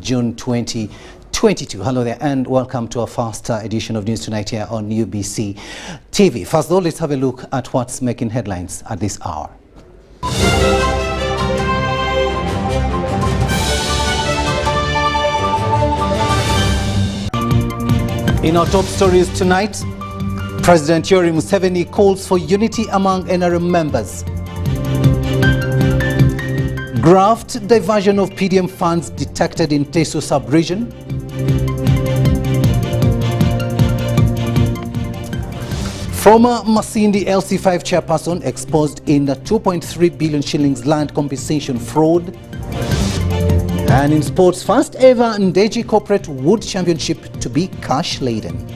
June 2022. Hello there and welcome to our first edition of News Tonight here on UBC TV. First though, let's have a look at what's making headlines at this hour. In our top stories tonight, President Yoweri Museveni calls for unity among NRM members. Graft diversion of PDM funds detected in Teso sub-region. Former Masindi LC5 chairperson exposed in the 2.3 billion shillings land compensation fraud. And in sports, first ever Ndeji Corporate Wood Championship to be cash laden.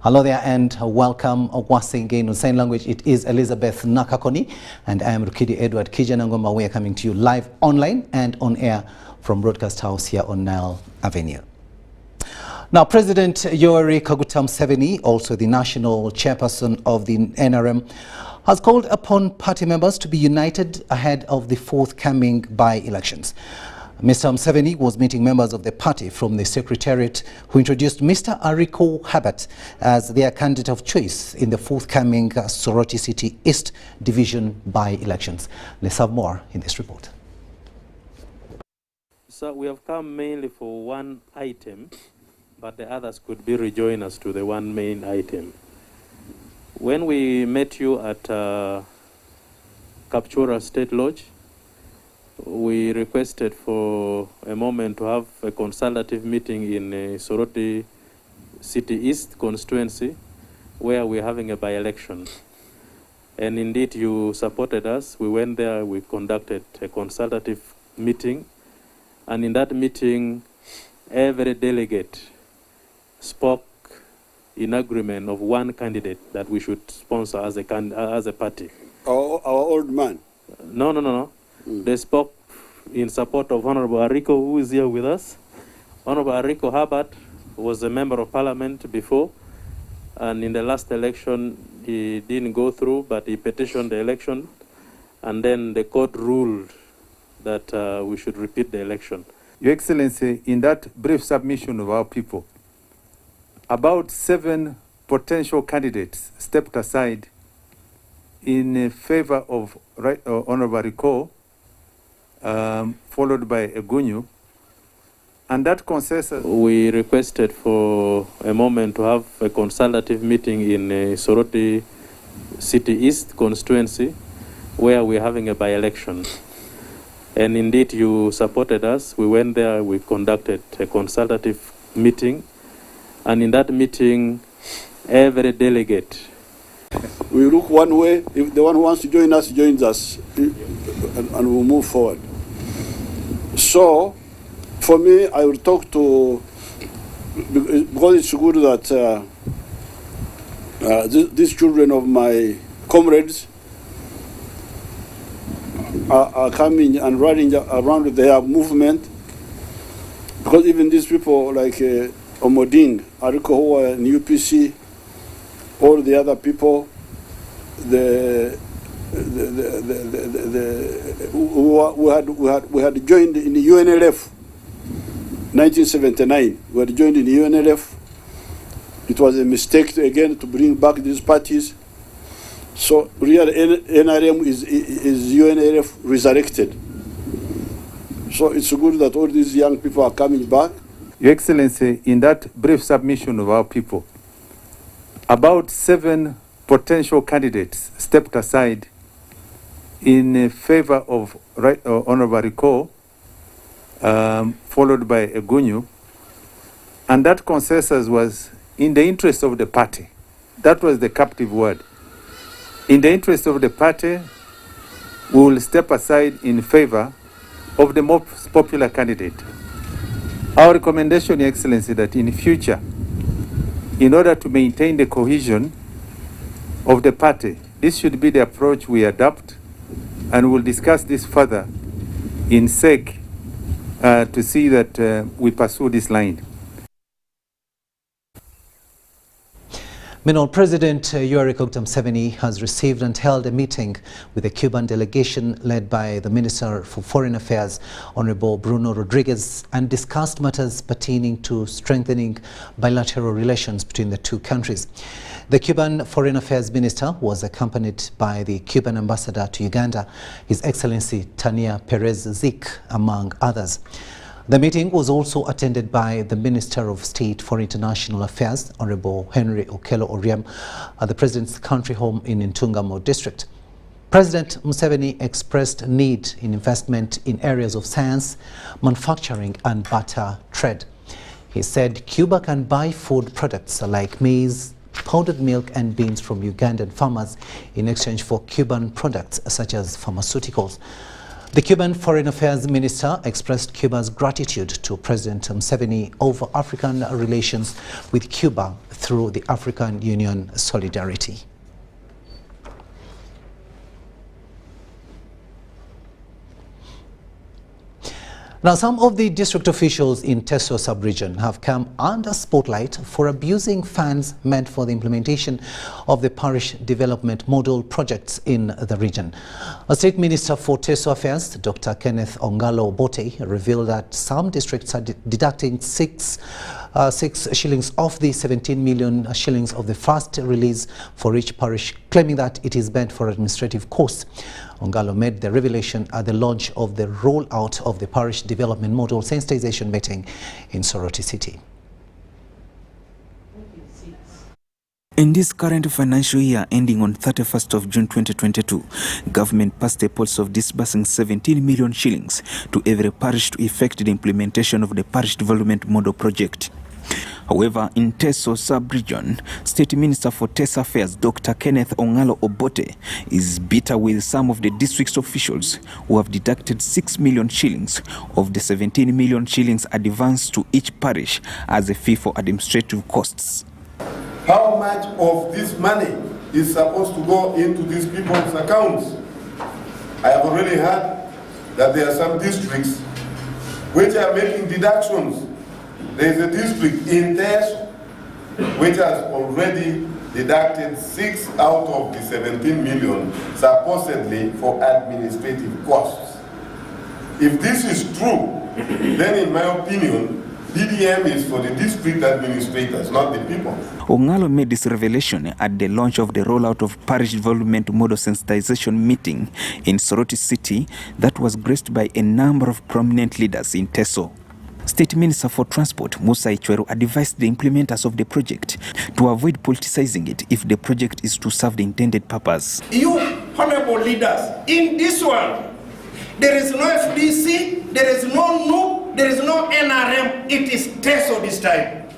Hello there and welcome once again. On sign language, it is Elizabeth Nakakoni and I am Refugee Edward Kiijanangoma. We are coming to you live online and on air from Broadcast House here on Nile Avenue. Now, President Yoweri Museveni, also the national chairperson of the NRM, has called upon party members to be united ahead of the forthcoming by-elections. Mr. Museveni was meeting members of the party from the Secretariat who introduced Mr. Ariko Herbert as their candidate of choice in the forthcoming Soroti City East Division by-elections. Let's have more in this report. So we have come mainly for one item, but the others could be rejoin us to the one main item. When we met you at Kapchora State Lodge, we requested for a moment to have a consultative meeting in Soroti City East constituency, where we're having a by-election. And indeed, you supported us. We went there, we conducted a consultative meeting, and in that meeting, every delegate spoke in agreement of one candidate that we should sponsor as a party. Our old man? No. They spoke in support of Honorable Ariko, who is here with us. Honorable Ariko Herbert was a member of parliament before, and in the last election he didn't go through, but he petitioned the election, and then the court ruled that we should repeat the election. Your Excellency, in that brief submission of our people, about 7 potential candidates stepped aside in favor of Honorable Ariko, followed by Egunyu, and that consensus. We requested for a moment to have a consultative meeting in Soroti City East constituency, where we're having a by-election. And indeed, you supported us. We went there, we conducted a consultative meeting, and in that meeting, every delegate. We look one way. If the one who wants to join us joins us, and we'll move forward. So, for me, I will talk to, because it's good that these children of my comrades are coming and running around their movement, because even these people like Omoding, Ariko, who are in UPC, all the other people, we had joined in the UNLF 1979. We had joined in the UNLF. It was a mistake again to bring back these parties. So real NRM is UNLF resurrected. So it's good that all these young people are coming back. Your Excellency, in that brief submission of our people, about 7 potential candidates stepped aside in favor of Honorable Ariko, followed by Egunyu, and that consensus was in the interest of the party. That was the captive word. In the interest of the party, we will step aside in favor of the most popular candidate. Our recommendation, Your Excellency, that in future, in order to maintain the cohesion of the party, this should be the approach we adopt, and we'll discuss this further in SEC to see that we pursue this line. Meanwhile, President Yoweri Museveni has received and held a meeting with the Cuban delegation led by the Minister for Foreign Affairs, Honorable Bruno Rodriguez, and discussed matters pertaining to strengthening bilateral relations between the two countries. The Cuban Foreign Affairs Minister was accompanied by the Cuban Ambassador to Uganda, His Excellency Tania Perez Zik, among others. The meeting was also attended by the Minister of State for International Affairs, Honorable Henry Okello Oryem, at the President's country home in Ntungamo District. President Museveni expressed need in investment in areas of science, manufacturing and barter trade. He said Cuba can buy food products like maize, powdered milk and beans from Ugandan farmers in exchange for Cuban products such as pharmaceuticals. The Cuban Foreign Affairs Minister expressed Cuba's gratitude to President Museveni over African relations with Cuba through the African Union Solidarity. Now, some of the district officials in Teso sub-region have come under spotlight for abusing funds meant for the implementation of the parish development model projects in the region. A State Minister for Teso Affairs, Dr. Kenneth Ongalo Obote, revealed that some districts are deducting 6 shillings off the 17 million shillings of the first release for each parish, claiming that it is meant for administrative costs. Ongalo made the revelation at the launch of the rollout of the parish development model sensitization meeting in Soroti City. In this current financial year ending on 31st of June 2022, government passed a policy of disbursing 17 million shillings to every parish to effect the implementation of the parish development model project. However, in Teso sub-region, State Minister for Teso Affairs, Dr. Kenneth Ongalo Obote, is bitter with some of the district's officials who have deducted 6 million shillings of the 17 million shillings advanced to each parish as a fee for administrative costs. How much of this money is supposed to go into these people's accounts? I have already heard that there are some districts which are making deductions. There is a district in Teso which has already deducted 6 out of the 17 million supposedly for administrative costs. If this is true, then in my opinion, PDM is for the district administrators, not the people. Ongalo made this revelation at the launch of the rollout of parish development model sensitization meeting in Soroti City that was graced by a number of prominent leaders in Teso. State Minister for Transport, Musa Ichweru, advised the implementers of the project to avoid politicizing it if the project is to serve the intended purpose. You honorable leaders, in this one, there is no FDC, there is no NU, there is no NRM. It is Teso this time.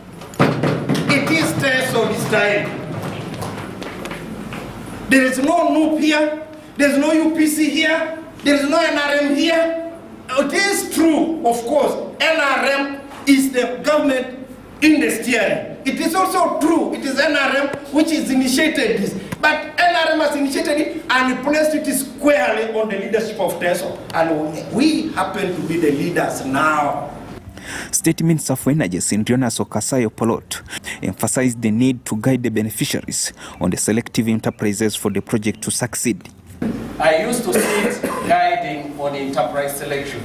It is Teso this time. There is no NU here, there is no UBC here, there is no NRM here. It is true, of course, NRM is the government in the steering. It is also true, it is NRM which has initiated this. But NRM has initiated it and placed it squarely on the leadership of Teso. And we happen to be the leaders now. State Minister for Energy, Sindriona Sokasayo Polot, emphasized the need to guide the beneficiaries on the selective enterprises for the project to succeed. I used to sit guiding on enterprise selection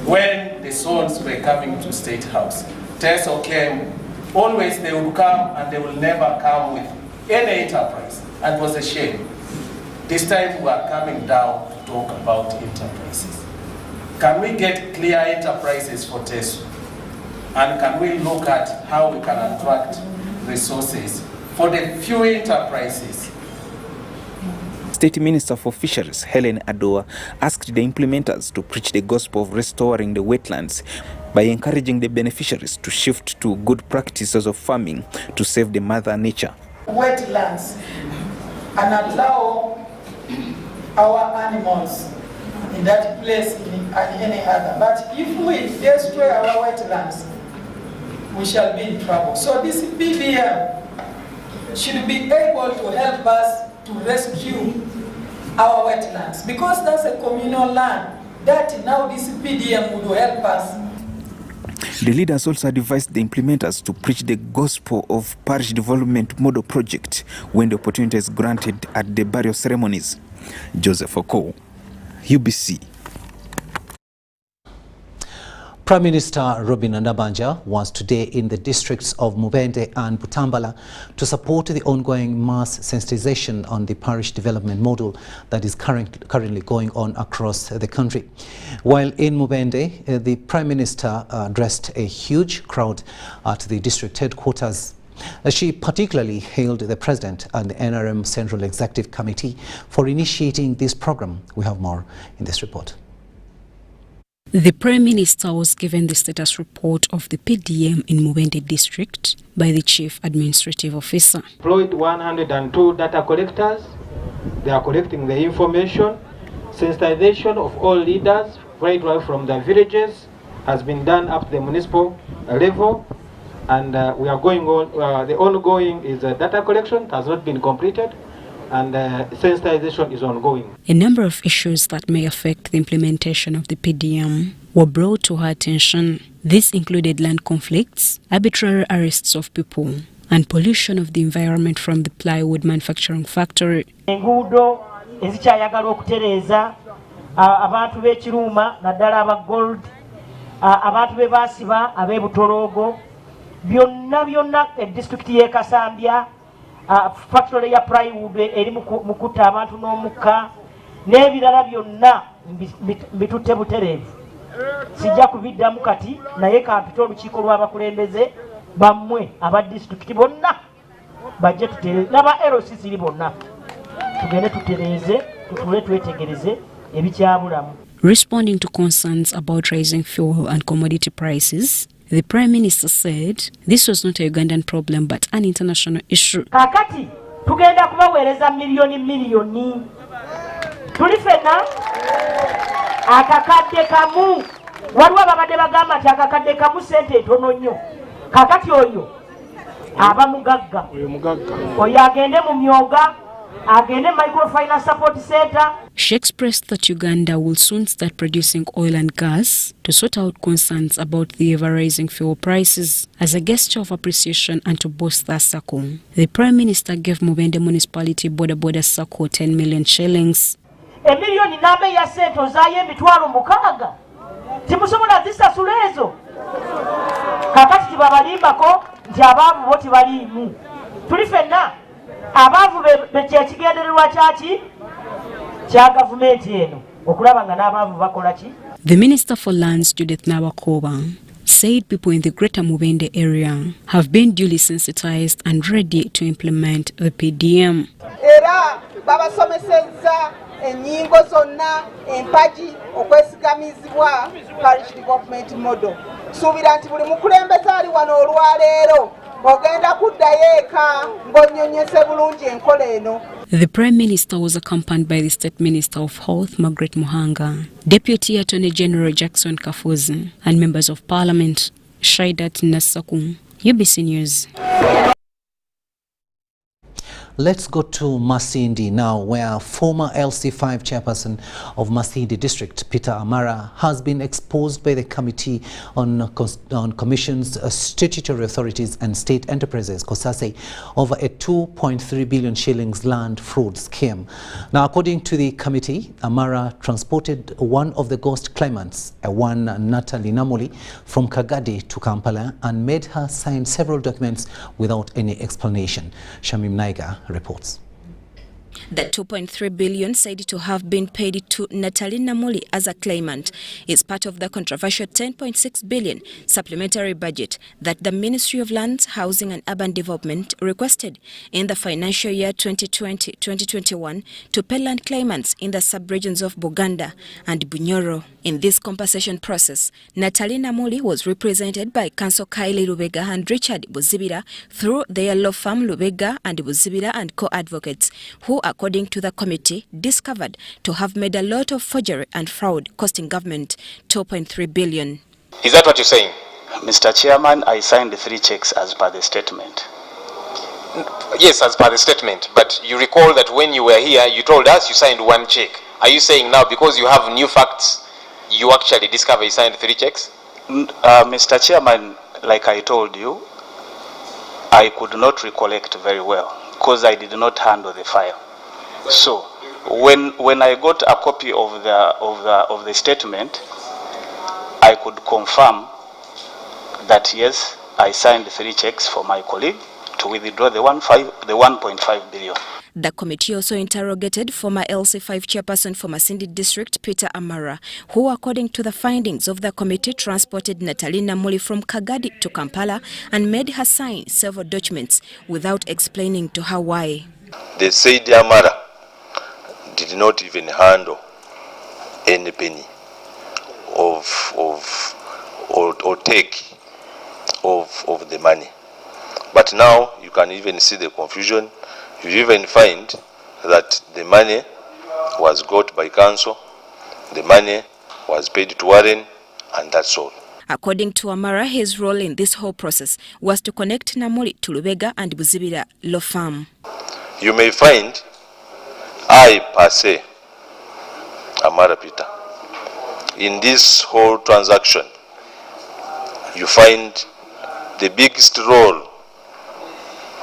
when the sons were coming to State House. Teso came, always they would come and they will never come with any enterprise, and it was a shame. This time we are coming down to talk about enterprises. Can we get clear enterprises for Teso? And can we look at how we can attract resources for the few enterprises? State Minister for Fisheries, Helen Adoa, asked the implementers to preach the gospel of restoring the wetlands by encouraging the beneficiaries to shift to good practices of farming to save the mother nature. Wetlands and allow our animals in that place and any other. But if we destroy our wetlands, we shall be in trouble. So this PDM should be able to help us to rescue our wetlands, because that's a communal land that now this PDM would help us. The leaders also advised the implementers to preach the gospel of parish development model project when the opportunity is granted at the burial ceremonies. Joseph Oko, UBC. Prime Minister Robin Ndabanja was today in the districts of Mubende and Butambala to support the ongoing mass sensitization on the parish development model that is currently going on across the country. While in Mubende, the Prime Minister addressed a huge crowd at the district headquarters. She particularly hailed the President and the NRM Central Executive Committee for initiating this program. We have more in this report. The Prime Minister was given the status report of the PDM in Mubende district by the Chief Administrative Officer. Employed 102 data collectors. They are collecting the information. Sensitization of all leaders right away from the villages has been done up to the municipal level, and we are going on. The ongoing is data collection has not been completed, and sensitization is ongoing. A number of issues that may affect the implementation of the PDM were brought to her attention. This included land conflicts, arbitrary arrests of people, and pollution of the environment from the plywood manufacturing factory. Enguudo ezikyayagala okutereeza abantu b'ekiruma naddala aba gold, abantu be baasiba ab'ebutoloogo, byonna district y'e Kasambya, factory ya plywood eri mukutta abantu n'omukka n'ebirala byonna bitutte butereevu. Sijja kubiddamu kati naye kampita olukiiko lw'abakulembeze bammwe aba district bonna bajje tutereeze n'aba LCC bonna tugende tutereeze tutule twetegereze ebikyabulamu. Responding to concerns about rising fuel and commodity prices, the Prime Minister said this was not a Ugandan problem but an international issue. Kakati tugenda kubaweereza miliyoni tuli fenna akakadde kamu waliwo ababadde bagamba nti akakadde kamu sente ntono nnyo. Kakati oyo aba mugagga oyo agende mu myoga agende microfinance support center. She expressed that Uganda will soon start producing oil and gas to sort out concerns about the ever-rising fuel prices as a gesture of appreciation and to boost their circle. The Prime Minister gave Mubende Municipality Boda Circle 10 million shillings. Emiliyoni n'abe ya sente ozaayo emitwalo 6 timusobola zisasula ezo. Kakati tibabalimbako nti abaavu bo tibaliimu. Tuli fenna abaavu kyekigendererwa kyaki kya gavumenti eno okulaba nga n'abaavu bakola ki. The Minister for Lands, Judith Nawakoba, said people in the Greater Mubende area have been duly sensitized and ready to implement the PDM. Era babasomesezza ennyingo zonna empagi okwesigamizibwa parish development model. Suubira nti buli mukulembeze ali wano olwaleero ogenda kuddayo eka ng'onnyonnyese bulungi enkola eno. The Prime Minister was accompanied by the State Minister of Health, Margaret Muhanga, Deputy Attorney General Jackson Kafuzi, and Members of Parliament, Shaidat Nasaku. UBC News. Let's go to Masindi now, where former LC5 chairperson of Masindi district, Peter Amara, has been exposed by the Committee on Commissions, Statutory Authorities and State Enterprises, COSASE, over a 2.3 billion shillings land fraud scheme. Now, according to the committee, Amara transported one of the ghost claimants, one Natalie Namuli, from Kagadi to Kampala and made her sign several documents without any explanation. Shamim Naiga reports. The 2.3 billion said to have been paid to Natalie Namuli as a claimant is part of the controversial 10.6 billion supplementary budget that the Ministry of Lands, Housing and Urban Development requested in the financial year 2020-2021 to pay land claimants in the sub-regions of Buganda and Bunyoro. In this compensation process, Natalie Namuli was represented by Counsel Kylie Lubega and Richard Buzibira through their law firm Lubega and Buzibira and co-advocates, who, according to the committee, discovered to have made a lot of forgery and fraud, costing government 2.3 billion. Is that what you're saying? Mr. Chairman, I signed the 3 checks as per the statement. Yes, as per the statement. But you recall that when you were here, you told us you signed 1 check. Are you saying now because you have new facts, you actually discover you signed 3 checks? Mr. Chairman, like I told you, I could not recollect very well because I did not handle the file. So when I got a copy of the statement, I could confirm that yes, I signed 3 checks for my colleague to withdraw the 1.5 billion. The committee also interrogated former LC5 chairperson for Masindi District, Peter Amara, who, according to the findings of the committee, transported Natalie Namuli from Kagadi to Kampala and made her sign several documents without explaining to her why. They said Amara did not even handle any penny or take of the money. But now you can even see the confusion. You even find that the money was got by council, the money was paid to Warren, and that's all. According to Amara, his role in this whole process was to connect Namuli to Lubega and Buzibira law firm. You may find I, per se, Amara Peter, in this whole transaction, you find the biggest role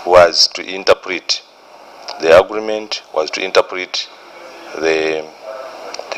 was to interpret the agreement, was to interpret the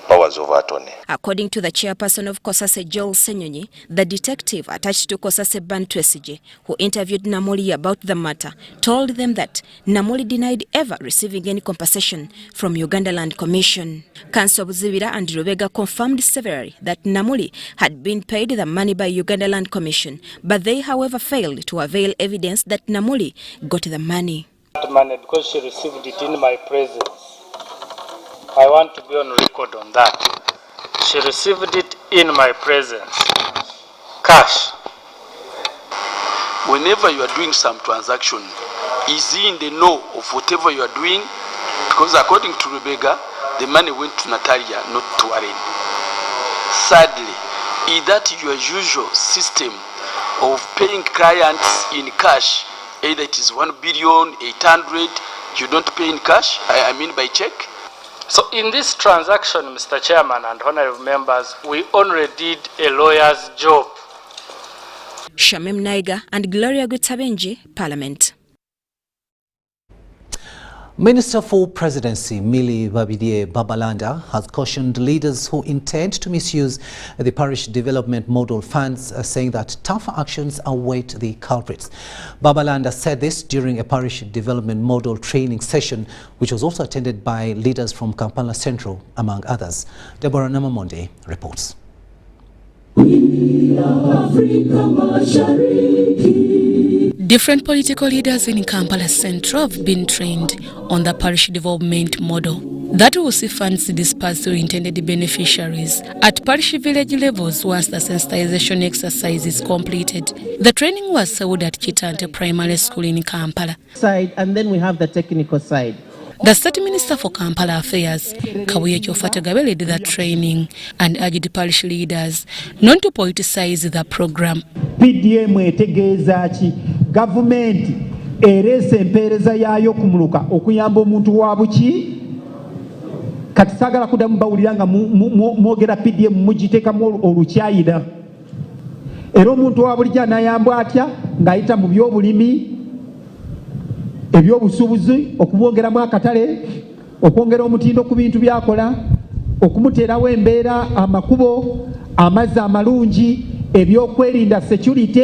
powers of attorney. According to the chairperson of Kosase, Joel Senyonyi, the detective attached to Kosase Bantwesije, who interviewed Namuli about the matter, told them that Namuli denied ever receiving any compensation from Uganda Land Commission. Council Buzibira and Rubega confirmed severally that Namuli had been paid the money by Uganda Land Commission, but they, however, failed to avail evidence that Namuli got the money. Money because she received it in my presence. I want to be on record on that. She received it in my presence. Cash. Whenever you are doing some transaction, is he in the know of whatever you are doing? Because according to Rebecca, the money went to Natalia, not to Warren. Sadly, is that your usual system of paying clients in cash? Either it is 1 billion, 800, you don't pay in cash, I mean by check? So in this transaction, Mr. Chairman and honorable members, we only did a lawyer's job. Shamim Naiga and Gloria Gutabenji, Parliament. Minister for Presidency Millie Babidie Babalanda has cautioned leaders who intend to misuse the parish development model funds, saying that tougher actions await the culprits. Babalanda said this during a parish development model training session, which was also attended by leaders from Kampala Central, among others. Deborah Namamonde reports. Different political leaders in Kampala Central have been trained on the parish development model that will see funds dispersed to intended beneficiaries at parish village levels once the sensitization exercise is completed. The training was held at Kitante Primary School in Kampala. And then we have the technical side. The State Minister for Kampala Affairs, Kabuye Kyofatagabe, led the training and urged parish leaders not to politicize the program. PDM etegeeza ki government erese empeereza yaayo kumuluka okuyamba omuntu wa buki kati saagala kuddamu bawulira nga mwogera PDM mugiteekamu olukyayira era omuntu wa bulijjo anayambwa atya ng'ayita mu byobulimi ebyobusuubuzi okubwongeramu akatale okwongera omutindo ku bintu byakola okumuteerawo embeera amakubo amazzi amalungi ebyokwerinda security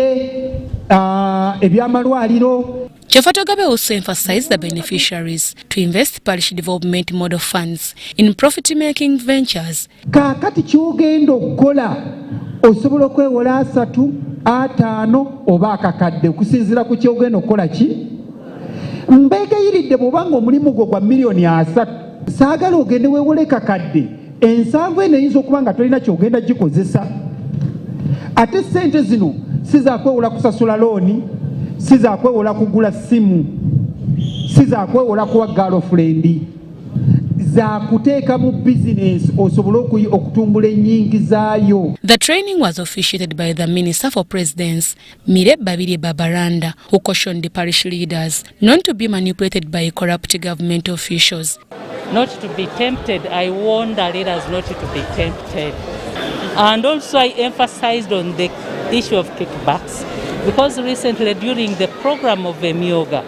ebyamalwaliro. Kyofatagabe also emphasized the beneficiaries to invest parish development model funds in profit-making ventures. Kaakati kyogenda okukola osobola okwewola 3, 5 oba akakadde okusinziira ku kyogenda okukola ki. Mbeegayiridde bw'obanga omulimu gwo gwa miliyoni 3 saagala ogende weewole kakadde 7 eno eyinza okuba nga tolina kyogenda gikozesa. Ate sente zino si za kwewola kusasula looni, si za kwewola kugula simu, si za kwewola kuwa girlfriend, za kuteeka mu business osobole okutumbula ennyingi zaayo. The training was officiated by the Minister for Presidency, Millie Babidie Babalanda, who cautioned the parish leaders not to be manipulated by corrupt government officials. Not to be tempted. I warned the leaders not to be tempted. And also I emphasized on the issue of kickbacks, because recently during the program of Emyoga,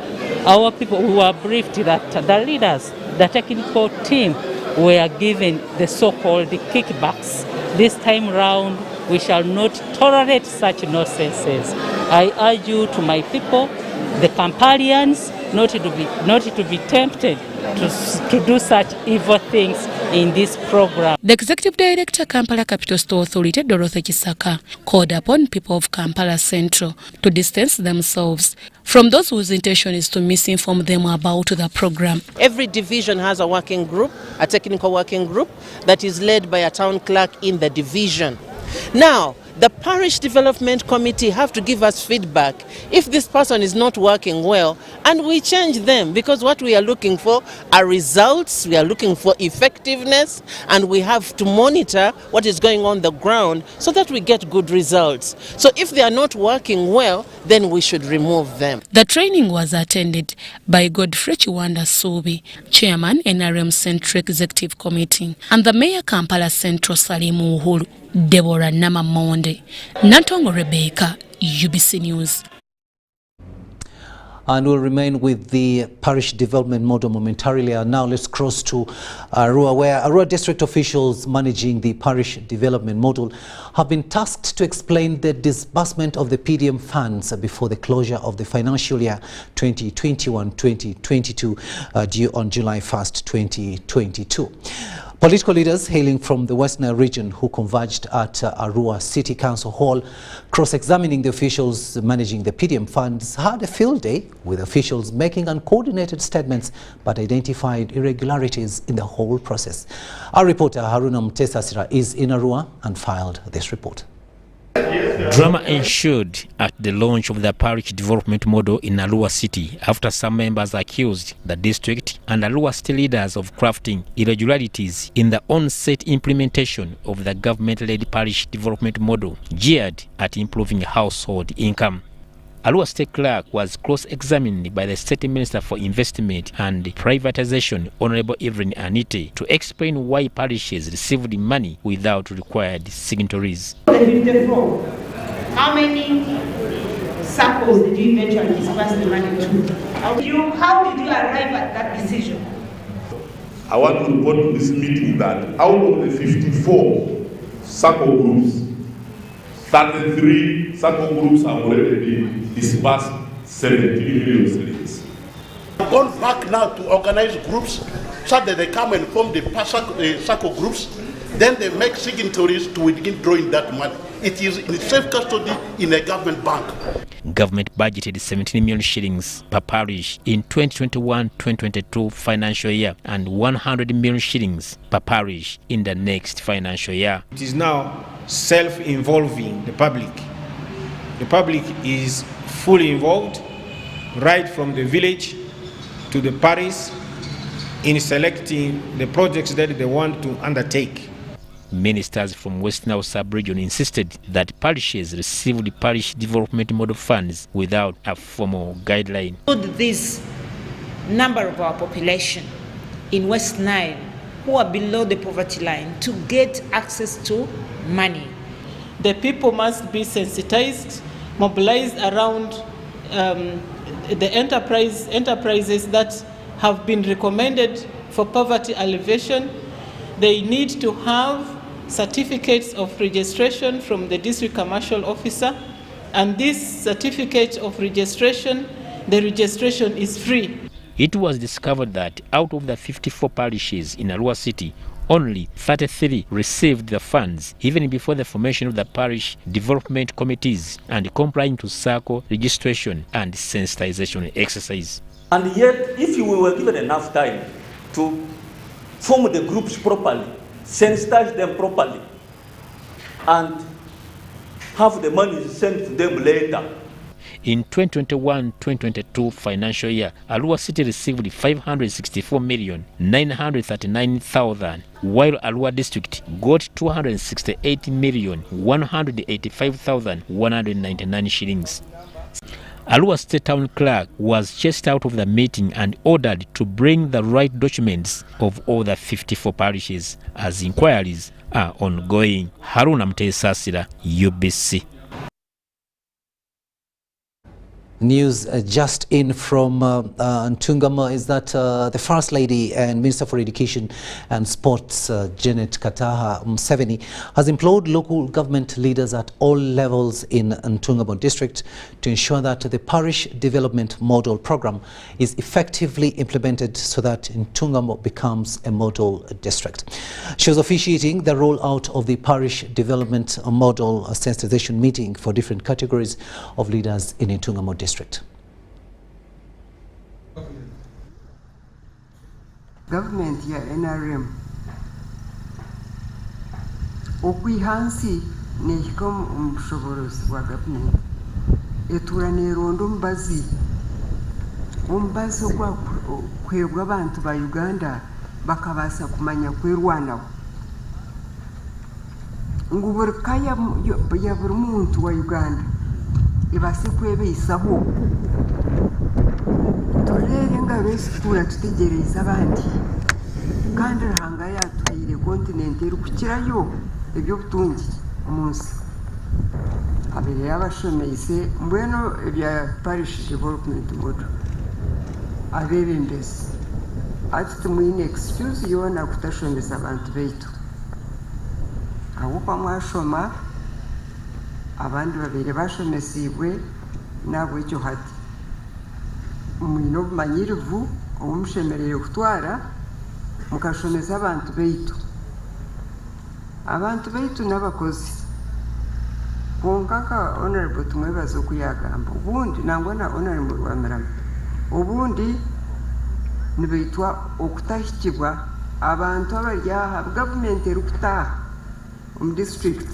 our people who were briefed that the leaders, the technical team, were given the so-called kickbacks. This time round, we shall not tolerate such nonsenses. I urge you to my people, the Kampalians, not to be tempted to do such evil things in this program. The Executive Director, Kampala Capital Store Authority, Dorothy Chisaka, called upon people of Kampala Central to distance themselves from those whose intention is to misinform them about the program. Every division has a working group, a technical working group, that is led by a town clerk in the division. Now, the Parish Development Committee have to give us feedback if this person is not working well, and we change them, because what we are looking for are results, we are looking for effectiveness, and we have to monitor what is going on the ground so that we get good results. So if they are not working well, then we should remove them. The training was attended by Godfrey Chiwanda Subi, Chairman, NRM Central Executive Committee, and the Mayor Kampala Central Salimu Uhuru, Deborah Namamonde. Nantongo Rebecca, UBC News. And we'll remain with the parish development model momentarily. And now let's cross to Arua, where Arua district officials managing the parish development model have been tasked to explain the disbursement of the PDM funds before the closure of the financial year 2021-2022 due on July 1st, 2022. Political leaders hailing from the West Nile region who converged at Arua City Council Hall, cross-examining the officials managing the PDM funds, had a field day with officials making uncoordinated statements but identified irregularities in the whole process. Our reporter Haruna Mtesasira is in Arua and filed this report. Drama ensued at the launch of the parish development model in Arua City after some members accused the district and Arua City leaders of crafting irregularities in the on-set implementation of the government-led parish development model geared at improving household income. Arua State Clerk was cross-examined by the State Minister for Investment and Privatization, Honorable Evelyn Anite, to explain why parishes received money without required signatories. How many circles did you eventually disperse the money to? How did you arrive at that decision? I want to report to this meeting that out of the 54 circle groups, 33 circle groups have already been disbursed 17 million shillings. I've gone back now to organize groups so that they come and form the circle groups. Then they make signatories to begin drawing that money. It is in safe custody in a government bank. Government budgeted 17 million shillings per parish in 2021-2022 financial year and 100 million shillings per parish in the next financial year. It is now self-involving the public. The public is fully involved, right from the village to the parish, in selecting the projects that they want to undertake. Ministers from West Nile sub-region insisted that parishes received parish development model funds without a formal guideline. This number of our population in West Nile who are below the poverty line to get access to money. The people must be sensitized, mobilized around the enterprises that have been recommended for poverty alleviation. They need to have certificates of registration from the district commercial officer, and this certificate of registration, the registration is free. It was discovered that out of the 54 parishes in Arua City, only 33 received the funds even before the formation of the parish development committees and complying to circle registration and sensitization exercise. And yet, if we were given enough time to form the groups properly, sensitize them properly, and have the money sent to them later. In 2021-2022 financial year, Arua City received 564,939,000, while Arua District got 268,185,199 shillings. Arua State Town Clerk was chased out of the meeting and ordered to bring the right documents of all the 54 parishes as inquiries are ongoing. Haruna Mtesasira, UBC. News just in from Ntungamo is that the First Lady and Minister for Education and Sports, Janet Kataha Museveni, has implored local government leaders at all levels in Ntungamo district to ensure that the parish development model program is effectively implemented so that Ntungamo becomes a model district. She was officiating the rollout of the parish development model sensitization meeting for different categories of leaders in Ntungamo district. Government ya NRM okwihansi nehikamu omushoborozi wa government etura nerondo omubazi okwebwa abantu ba Uganda bakabasa kumanya kwerwanaho ngu buri kaya ya buri muntu wa Uganda ibase kwebeyisaho turere ngaro esitura tutegereza abandi kandi rahanga yatwire kontinent eri kukirayo ebyobutungi omunsi abere yabashomeyise mbweno ebya parish development model abebembezi ati tumwine excuse yona kutashomesa abantu beitu aho kwamwashoma abandi babiri bashomesibwe nabo icyo hati mwino bumanyirivu omushemerere kutwara mukashomesa abantu beitu n'abakozi konkaka honorable tumwebaza okuyagamba ubundi nangwa na honorable Rwamirama ubundi nibeitwa okutahikibwa abantu abaryaha government eri kutaha omu district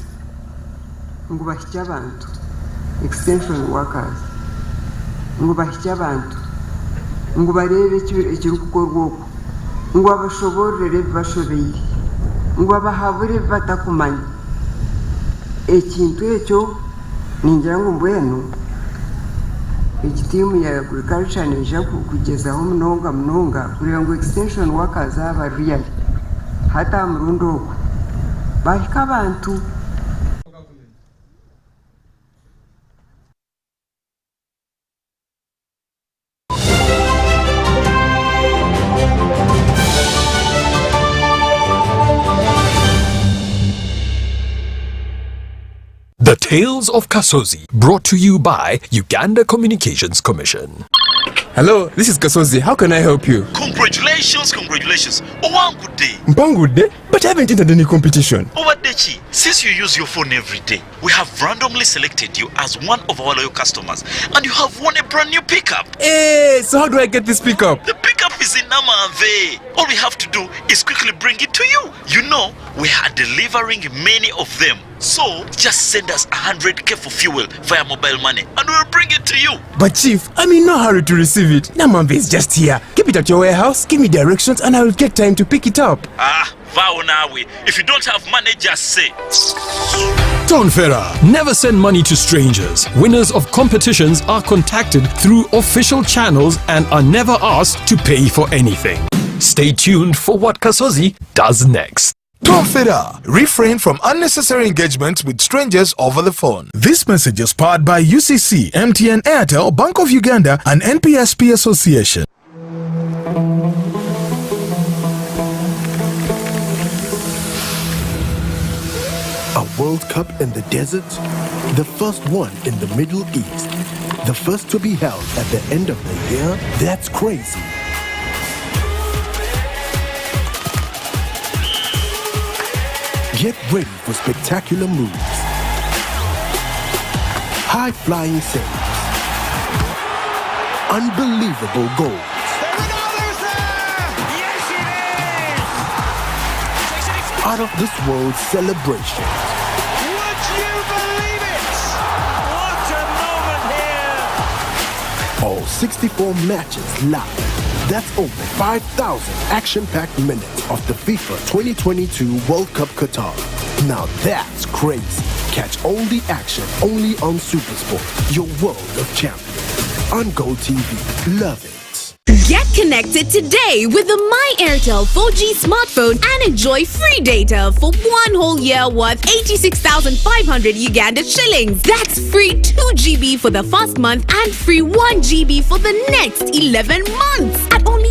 ngo bahike abantu extension workers ngo bahike abantu ngo barebe ekiri kukorwa okwo ngo abashoborere bashobeye ngo abahabure batakumanya ekintu ekyo ningira ngo mbwenu ekitiimu ya agriculture neja kugezaho munonga kureba ngo extension workers aba real hata murundo okwo bahika abantu. The Tales of Kasozi, brought to you by Uganda Communications Commission. Hello, this is Kasozi. How can I help you? Congratulations. Oh, one good day. Good day? But I haven't entered any competition. Owadechi, since you use your phone every day, we have randomly selected you as one of our loyal customers, and you have won a brand new pickup. Hey, so how do I get this pickup? The pickup is in Namave. All we have to do is quickly bring it to you. You know, we are delivering many of them. So, just send us 100k for fuel via mobile money and we'll bring it to you. But Chief, I'm in no hurry to receive it. Namambe is just here. Keep it at your warehouse, give me directions and I will get time to pick it up. Vaonawe, if you don't have money, just say. Tonfera, never send money to strangers. Winners of competitions are contacted through official channels and are never asked to pay for anything. Stay tuned for what Kasozi does next. Tonfera, refrain from unnecessary engagements with strangers over the phone. This message is powered by UCC, MTN, Airtel, Bank of Uganda and NPSP Association. A World Cup in the desert? The first one in the Middle East. The first to be held at the end of the year? That's crazy. Get ready for spectacular moves, high-flying saves, unbelievable goals, out-of-this-world celebrations. Would you believe it? What a moment here! All 64 matches live. That's over 5,000 action-packed minutes of the FIFA 2022 World Cup Qatar. Now that's crazy. Catch all the action only on SuperSport, your world of champions. On Go TV. Love it. Get connected today with the My Airtel 4G smartphone and enjoy free data for 1 whole year worth 86,500 Uganda shillings. That's free 2 GB for the first month and free 1 GB for the next 11 months at only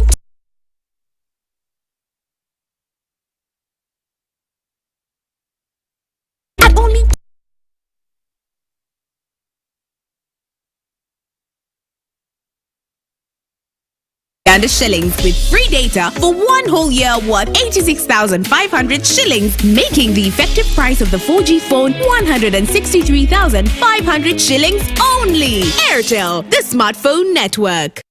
Uganda shillings with free data for 1 whole year worth 86,500 shillings, making the effective price of the 4G phone 163,500 shillings only. Airtel, the smartphone network.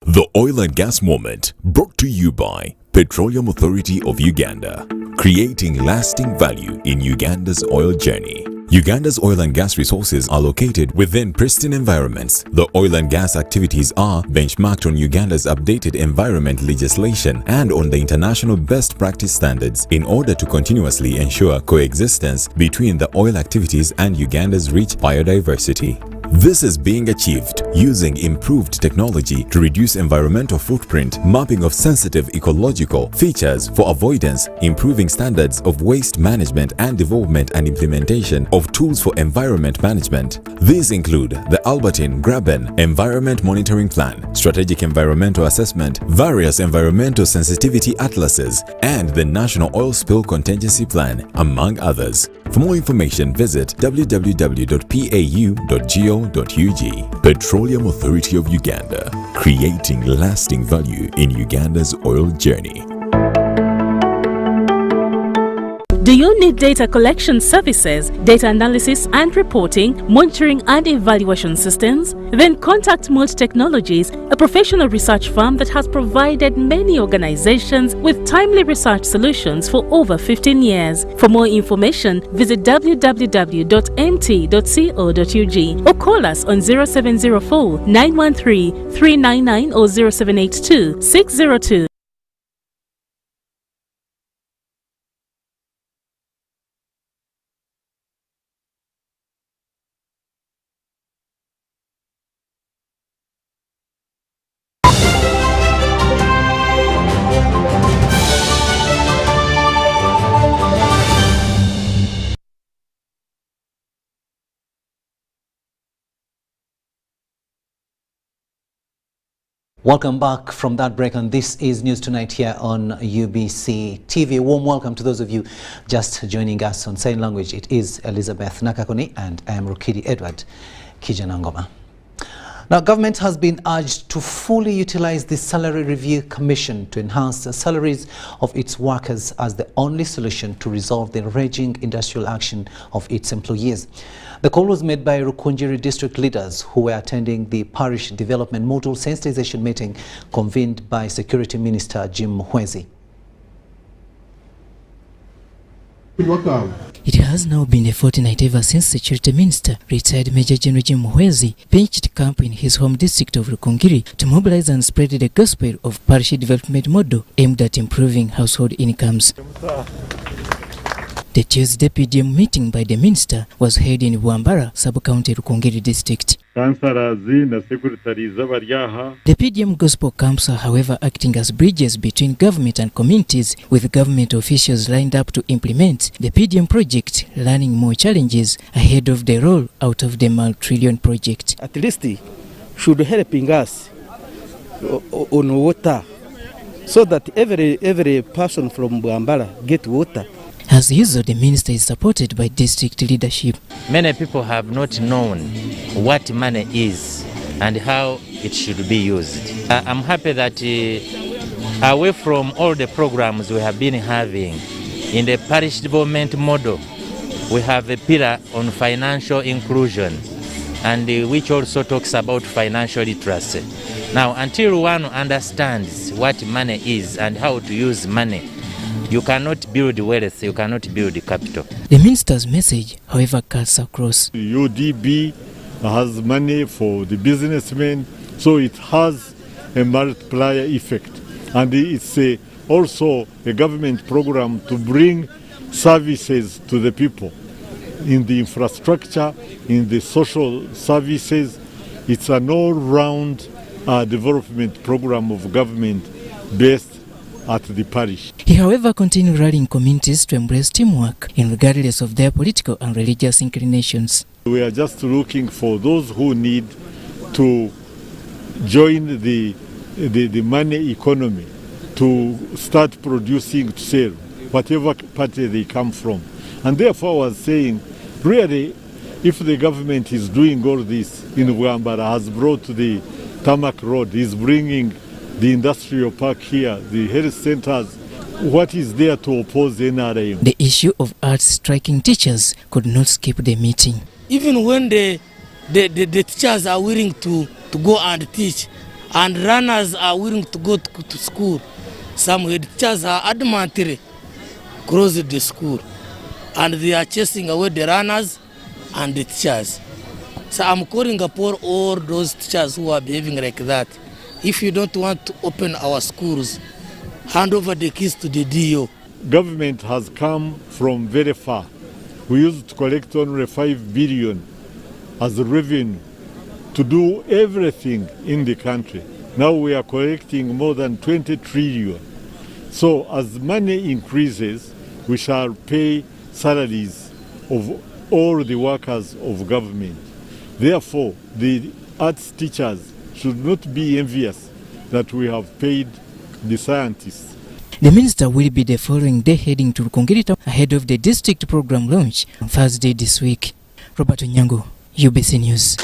The Oil and Gas Moment, brought to you by Petroleum Authority of Uganda, creating lasting value in Uganda's oil journey. Uganda's oil and gas resources are located within pristine environments. The oil and gas activities are benchmarked on Uganda's updated environment legislation and on the international best practice standards in order to continuously ensure coexistence between the oil activities and Uganda's rich biodiversity. This is being achieved using improved technology to reduce environmental footprint, mapping of sensitive ecological features for avoidance, improving standards of waste management and development and implementation of tools for environment management. These include the Albertine Graben Environment Monitoring Plan, Strategic Environmental Assessment, various environmental sensitivity atlases, and the National Oil Spill Contingency Plan, among others. For more information, visit www.pau.go.ug. Petroleum Authority of Uganda, creating lasting value in Uganda's oil journey. Do you need data collection services, data analysis and reporting, monitoring and evaluation systems? Then contact Molt Technologies, a professional research firm that has provided many organizations with timely research solutions for over 15 years. For more information, visit www.mt.co.ug or call us on 0704 913 399 or 0782 602. Welcome back from that break, and this is News Tonight here on UBC TV. A warm welcome to those of you just joining us on sign language. It is Elizabeth Nakakoni and I am Rukidi Edward Kiijanangoma. Now, government has been urged to fully utilize the Salary Review Commission to enhance the salaries of its workers as the only solution to resolve the raging industrial action of its employees. The call was made by Rukunjiri district leaders who were attending the Parish Development Model Sensitization meeting convened by Security Minister Jim Muhwezi. It has now been a fortnight ever since Security Minister, retired Major General Jim Muhwezi, pitched camp in his home district of Rukungiri to mobilize and spread the gospel of Parish Development Model aimed at improving household incomes. The Tuesday PDM meeting by the minister was held in Buambara, sub-county Rukungiri district. The PDM gospel camps are, however, acting as bridges between government and communities, with government officials lined up to implement the PDM project, learning more challenges ahead of the roll out of the multi-trillion project. At least should helping us on water, so that every person from Buambara get water. As usual, the minister is supported by district leadership. Many people have not known what money is and how it should be used. I'm happy that away from all the programs we have been having in the parish development model, we have a pillar on financial inclusion, and which also talks about financial literacy. Now, until one understands what money is and how to use money, you cannot build wealth, you cannot build capital. The minister's message, however, cuts across. UDB has money for the businessmen, so it has a multiplier effect. And it's also a government program to bring services to the people. In the infrastructure, in the social services, it's an all-round development program of government based at the parish. He, however, continued rallying communities to embrace teamwork regardless of their political and religious inclinations. We are just looking for those who need to join the money economy, to start producing, to sell, whatever party they come from. And therefore I was saying, really, if the government is doing all this in Bwambara, has brought the tarmac road, is bringing the industrial park here, the health centers, what is there to oppose NRM? The issue of arts striking teachers could not skip the meeting. Even when the teachers are willing to go and teach, and runners are willing to go to school, some head teachers are adamantly closing the school, and they are chasing away the runners and the teachers. So I'm calling upon all those teachers who are behaving like that. If you don't want to open our schools, hand over the keys to the DO. Government has come from very far. We used to collect only 5 billion as revenue to do everything in the country. Now we are collecting more than 20 trillion. So as money increases, we shall pay salaries of all the workers of government. Therefore, the arts teachers should not be envious that we have paid the scientists. The minister will be the following day heading to Rukungiri ahead of the district program launch on Thursday this week. Robert Onyango, UBC News.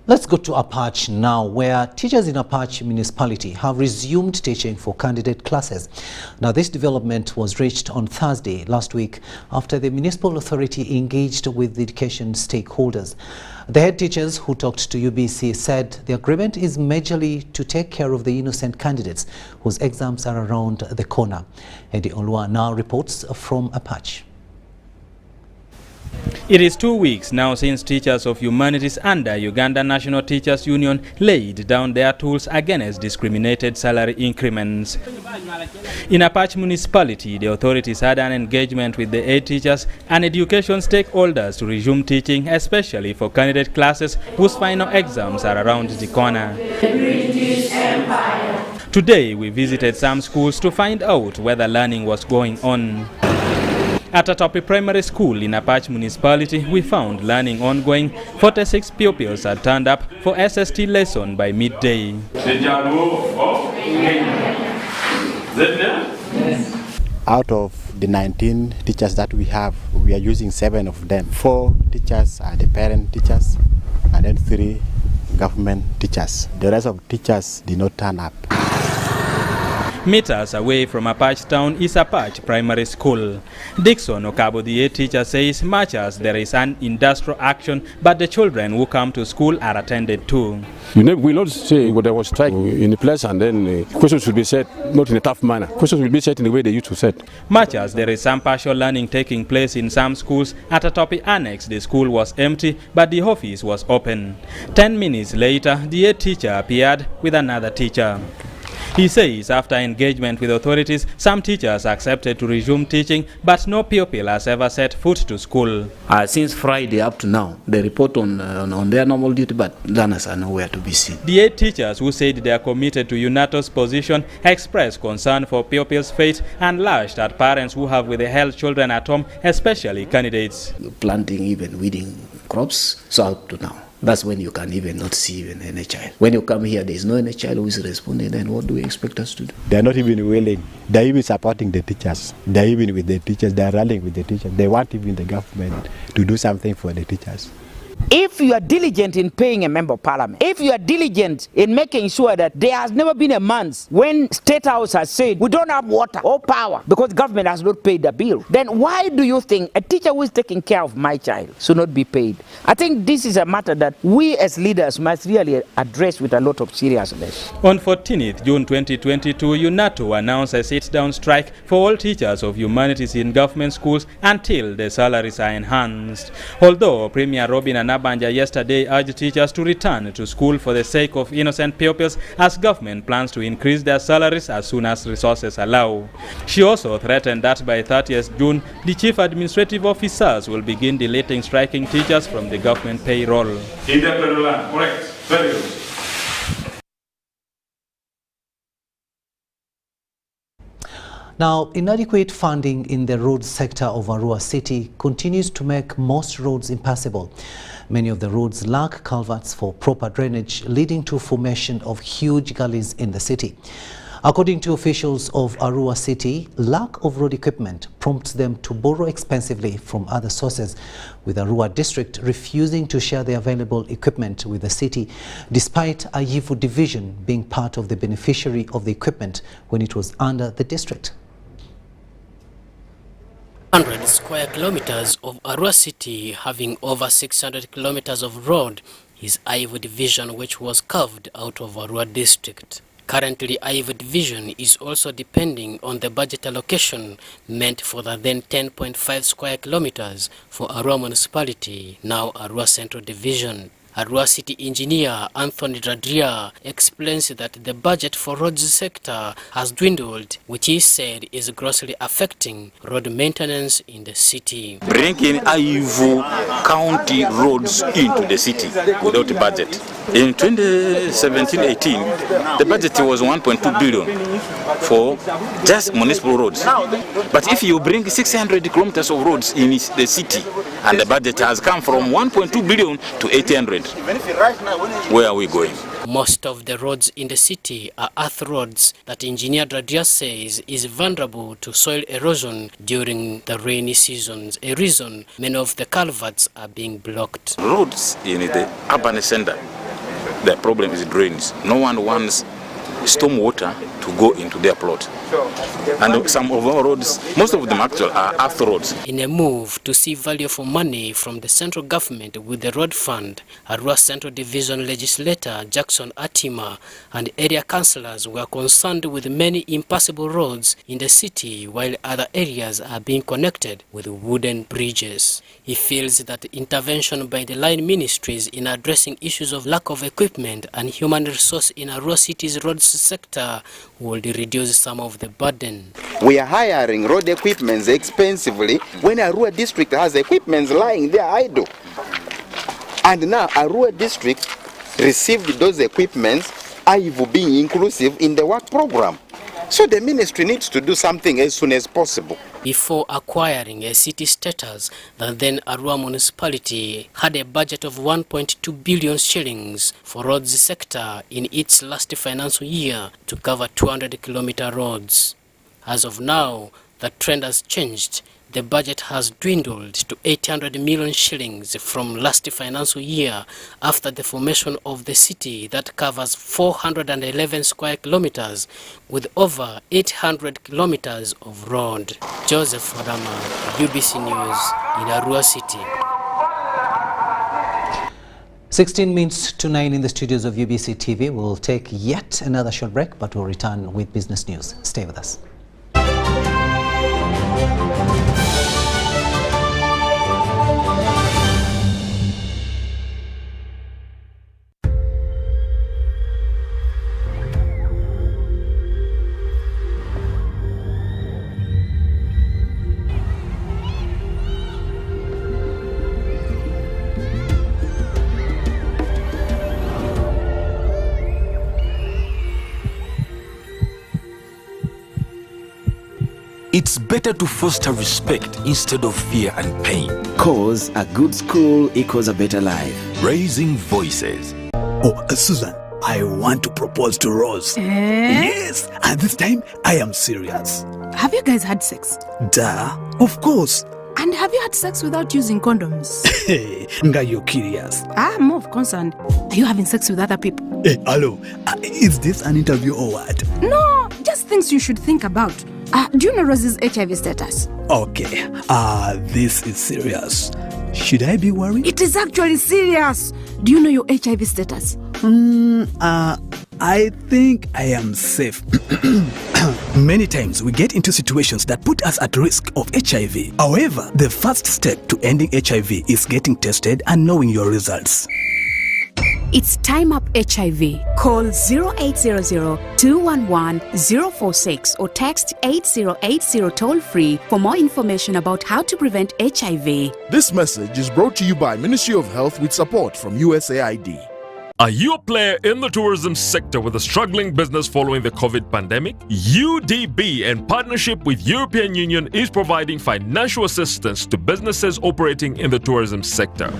Let's go to Apache now, where teachers in Apache municipality have resumed teaching for candidate classes. Now, this development was reached on Thursday last week after the municipal authority engaged with the education stakeholders. The head teachers who talked to UBC said the agreement is majorly to take care of the innocent candidates whose exams are around the corner. Eddie Olua now reports from Apache. It is 2 weeks now since teachers of humanities under Uganda National Teachers Union laid down their tools against discriminated salary increments. In Apache municipality, the authorities had an engagement with the aid teachers and education stakeholders to resume teaching, especially for candidate classes whose final exams are around the corner. Today, we visited some schools to find out whether learning was going on. At Atopi Primary School in Apache municipality, we found learning ongoing. 46 pupils had turned up for SST lesson by midday. Out of the 19 teachers that we have, we are using 7 of them. 4 teachers are the parent teachers, and then 3 government teachers. The rest of teachers did not turn up. Meters away from Apache town is Apache Primary School. Dixon Okabo, the aid teacher, says much as there is an industrial action, but the children who come to school are attended to. You will not say what there was strike in the place and then questions should be said not in a tough manner. Questions will be said in the way they used to set. Much as there is some partial learning taking place in some schools, at Atopi Annex the school was empty but the office was open. 10 minutes later, the aid teacher appeared with another teacher. He says after engagement with authorities, some teachers accepted to resume teaching, but no pupil has ever set foot to school. Since Friday up to now, they report on their normal duty, but learners are nowhere to be seen. The 8 teachers who said they are committed to UNATO's position expressed concern for pupils' fate and lashed at parents who have withheld children at home, especially candidates. Planting, even weeding crops, so up to now. That's when you can even not see even any child. When you come here, there is no any child who is responding, then what do we expect us to do? They are not even willing. They are even supporting the teachers. They are even with the teachers. They are rallying with the teachers. They want even the government to do something for the teachers. If you are diligent in paying a member of parliament, if you are diligent in making sure that there has never been a month when State House has said we don't have water or power because government has not paid the bill, then why do you think a teacher who is taking care of my child should not be paid? I think this is a matter that we as leaders must really address with a lot of seriousness. On 14th June 2022, UNATO announced a sit-down strike for all teachers of humanities in government schools until the salaries are enhanced. Although Premier Robin Nabanja yesterday urged teachers to return to school for the sake of innocent pupils as government plans to increase their salaries as soon as resources allow. She also threatened that by 30th June, the chief administrative officers will begin deleting striking teachers from the government payroll. Correct. Very good. Now, inadequate funding in the roads sector of Arua City continues to make most roads impassable. Many of the roads lack culverts for proper drainage, leading to formation of huge gullies in the city. According to officials of Arua City, lack of road equipment prompts them to borrow expensively from other sources, with Arua District refusing to share the available equipment with the city, despite Ayivu Division being part of the beneficiary of the equipment when it was under the district. 100 square kilometers of Arua City, having over 600 kilometers of road, is Ayivu Division, which was carved out of Arua District. Currently, Ayivu Division is also depending on the budget allocation meant for the then 10.5 square kilometers for Arua Municipality, now Arua Central Division. Arua City Engineer Anthony Radria explains that the budget for roads sector has dwindled, which he said is grossly affecting road maintenance in the city. Bringing Ayivu County roads into the city without budget. In 2017-18, the budget was 1.2 billion for just municipal roads. But if you bring 600 kilometers of roads in the city, and the budget has come from 1.2 billion to 800, where are we going? Most of the roads in the city are earth roads that Engineer Dradia says is vulnerable to soil erosion during the rainy seasons, a reason many of the culverts are being blocked. Roads in the urban center, the problem is drains. No one wants storm water to go into their plot. And some of our roads, most of them actually are earth roads. In a move to see value for money from the central government with the road fund, Arua Central Division legislator Jackson Atima and area councillors were concerned with many impassable roads in the city, while other areas are being connected with wooden bridges. He feels that intervention by the line ministries in addressing issues of lack of equipment and human resource in Arua City's roads sector would reduce some of the burden. We are hiring road equipments expensively when Arua District has equipments lying there idle. And now Arua District received those equipments, Ayivu being inclusive in the work program. So the ministry needs to do something as soon as possible. Before acquiring a city status, the then Arua Municipality had a budget of 1.2 billion shillings for roads sector in its last financial year to cover 200-kilometer roads. As of now, the trend has changed. The budget has dwindled to 800 million shillings from last financial year after the formation of the city that covers 411 square kilometers with over 800 kilometers of road. Joseph Wadama, UBC News in Arua City. 16 minutes to 9 in the studios of UBC TV. We'll take yet another short break, but we'll return with business news. Stay with us. It's better to foster respect instead of fear and pain. Cause a good school equals a better life. Raising voices. Oh, Susan, I want to propose to Rose. Yes, and this time I am serious. Have you guys had sex? Duh, of course. And have you had sex without using condoms? Hey, Nga, you're curious. I'm more concerned. Are you having sex with other people? Hey, hello, is this an interview or what? No, just things you should think about. Do you know Rose's HIV status? Okay, this is serious. Should I be worried? It is actually serious. Do you know your HIV status? I think I am safe. Many times we get into situations that put us at risk of HIV. However, the first step to ending HIV is getting tested and knowing your results. It's Time Up HIV. Call 0800-211-046 or text 8080 toll-free for more information about how to prevent HIV. This message is brought to you by Ministry of Health with support from USAID. Are you a player in the tourism sector with a struggling business following the COVID pandemic? UDB, in partnership with European Union, is providing financial assistance to businesses operating in the tourism sector.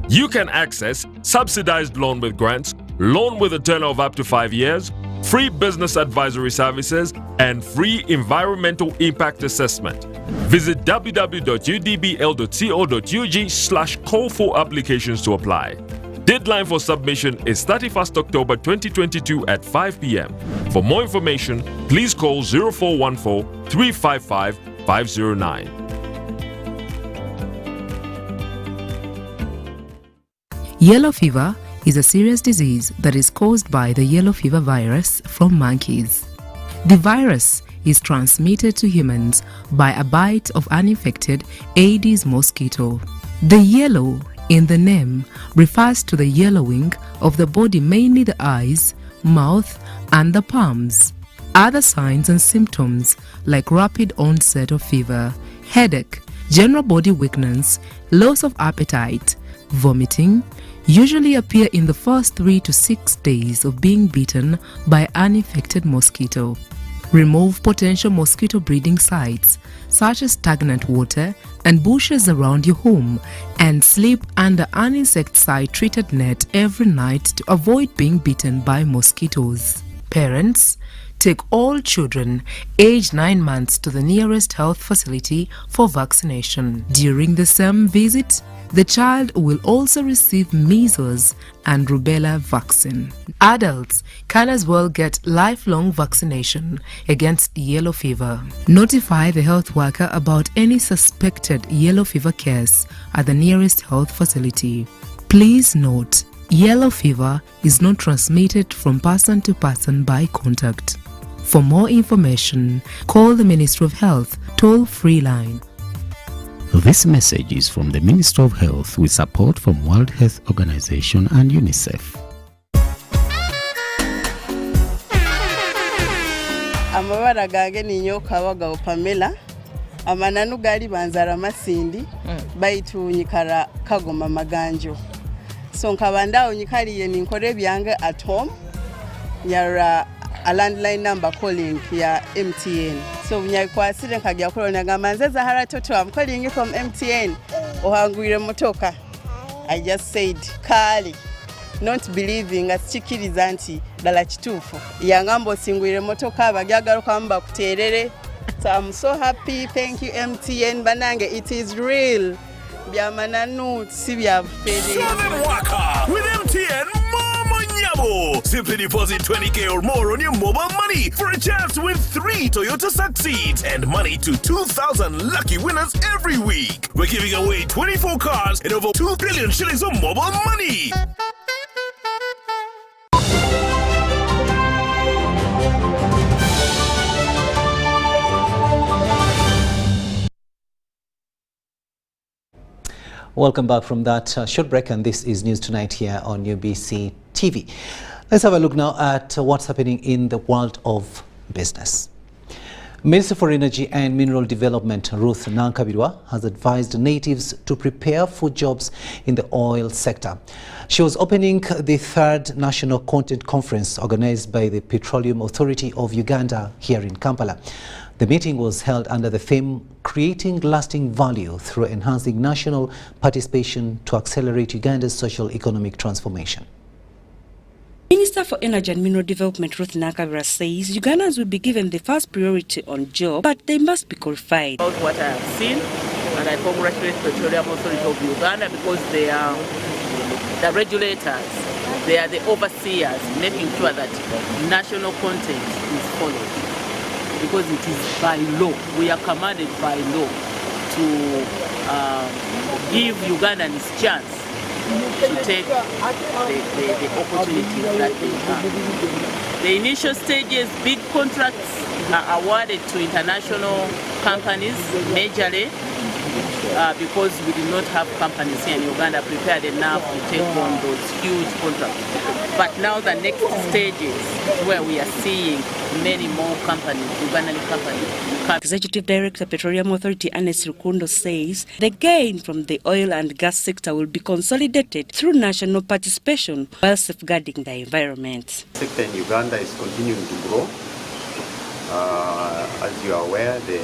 You can access subsidized loan with grants, loan with a tenor of up to 5 years, free business advisory services, and free environmental impact assessment. Visit www.udbl.co.ug/call for applications to apply. Deadline for submission is 31st October 2022 at 5 p.m. For more information, please call 0414 355 509. Yellow fever is a serious disease that is caused by the yellow fever virus from monkeys. The virus is transmitted to humans by a bite of an infected Aedes mosquito. The yellow in the name refers to the yellowing of the body, mainly the eyes, mouth, and the palms. Other signs and symptoms like rapid onset of fever, headache, general body weakness, loss of appetite, vomiting, usually appear in the first 3 to 6 days of being bitten by an infected mosquito. Remove potential mosquito breeding sites such as stagnant water and bushes around your home, and sleep under an insecticide-treated net every night to avoid being bitten by mosquitoes. Parents, take all children aged 9 months to the nearest health facility for vaccination. During the same visit, the child will also receive measles and rubella vaccine. Adults can as well get lifelong vaccination against yellow fever. Notify the health worker about any suspected yellow fever case at the nearest health facility. Please note, yellow fever is not transmitted from person to person by contact. For more information, call the Ministry of Health toll-free line. This message is from the Ministry of Health with support from World Health Organization and UNICEF. Amabara gange ninyo kawaga Pamela amananu gali banzara masindi baitu nyikara kagoma maganjo so nkabandao nyikaliye ninkore byange at home yara a landline number calling ya MTN. So nyakwasire nkajya kolona gamanze Zahara Toto, I'm calling you from MTN. Ohangwire motoka. I just said kali, not believing asikiriza nti dala kitufu. Yangambo singwire motoka bagyaga kwamba kuterere. So I'm so happy. Thank you MTN banange, it is real. Byamananu sibya fede. Southern Waka with MTN Mama Nyabo. Simply deposit 20K or more on your mobile money for a chance to win 3 Toyota Succeeds and money to 2,000 lucky winners every week. We're giving away 24 cars and over 2 billion shillings of mobile money. Welcome back from that short break, and this is News Tonight here on UBC TV. Let's have a look now at what's happening in the world of business. Minister for Energy and Mineral Development Ruth Nankabirwa has advised natives to prepare for jobs in the oil sector. She was opening the 3rd National Content Conference organized by the Petroleum Authority of Uganda here in Kampala. The meeting was held under the theme Creating Lasting Value Through Enhancing National Participation to Accelerate Uganda's Social-Economic Transformation. Minister for Energy and Mineral Development Ruth Nankabirwa says Ugandans will be given the first priority on job, but they must be qualified. About what I have seen, and I congratulate the Petroleum Authority of Uganda because they are the regulators, they are the overseers, making sure that national content is followed. Because it is by law, we are commanded by law to give Ugandans chance to take the opportunities that they have. The initial stages, big contracts are awarded to international companies majorly because we do not have companies here in Uganda prepared enough to take on those huge contracts. But now the next stages where we are seeing many more companies, Ugandan companies. Executive Director Petroleum Authority Ernest Rukundo says the gain from the oil and gas sector will be consolidated through national participation while safeguarding the environment. The sector in Uganda is continuing to grow. As you are aware, the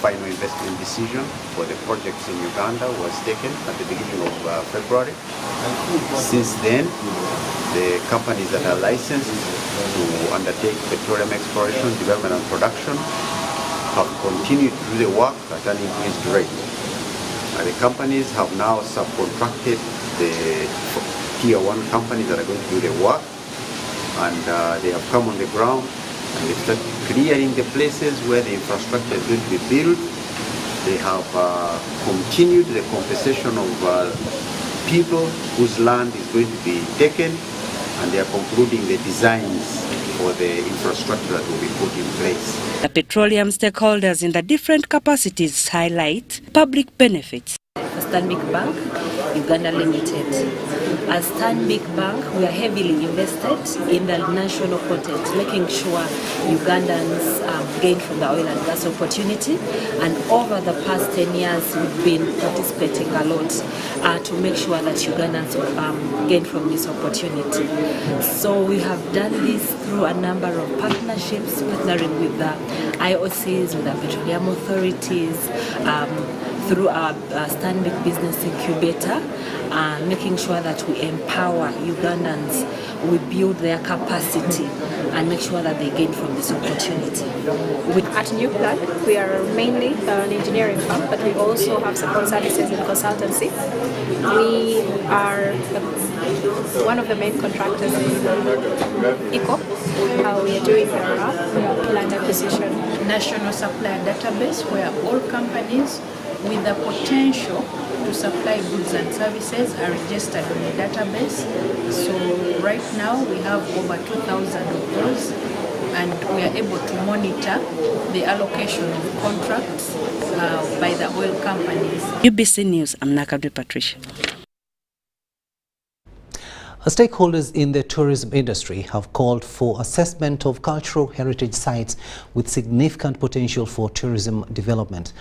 final investment decision for the projects in Uganda was taken at the beginning of February. Since then, the companies that are licensed to undertake petroleum exploration, development and production have continued to do the work at an increased rate. The companies have now subcontracted the tier 1 companies that are going to do the work, and they have come on the ground and they've started clearing the places where the infrastructure is going to be built. They have continued the compensation of people whose land is going to be taken, and they are concluding the designs for the infrastructure that will be put in place. The petroleum stakeholders in the different capacities highlight public benefits. Stanbic Bank, Uganda Limited. As Stanbic Bank, we are heavily invested in the national context, making sure Ugandans gain from the oil and gas opportunity. And over the past 10 years, we've been participating a lot to make sure that Ugandans gain from this opportunity. So we have done this through a number of partnerships, partnering with the IOCs, with the petroleum authorities, through our Stanbic Business Incubator, making sure that we empower Ugandans, we build their capacity and make sure that they gain from this opportunity. At Newplan, we are mainly an engineering firm, but we also have support services in consultancy. We are one of the main contractors in ECO. We are doing land acquisition. National supplier database where all companies with the potential to supply goods and services are registered on the database. So right now we have over 2,000 of those, and we are able to monitor the allocation of contracts by the oil companies. UBC News, I'm Nakabri Patricia. Stakeholders in the tourism industry have called for assessment of cultural heritage sites with significant potential for tourism development.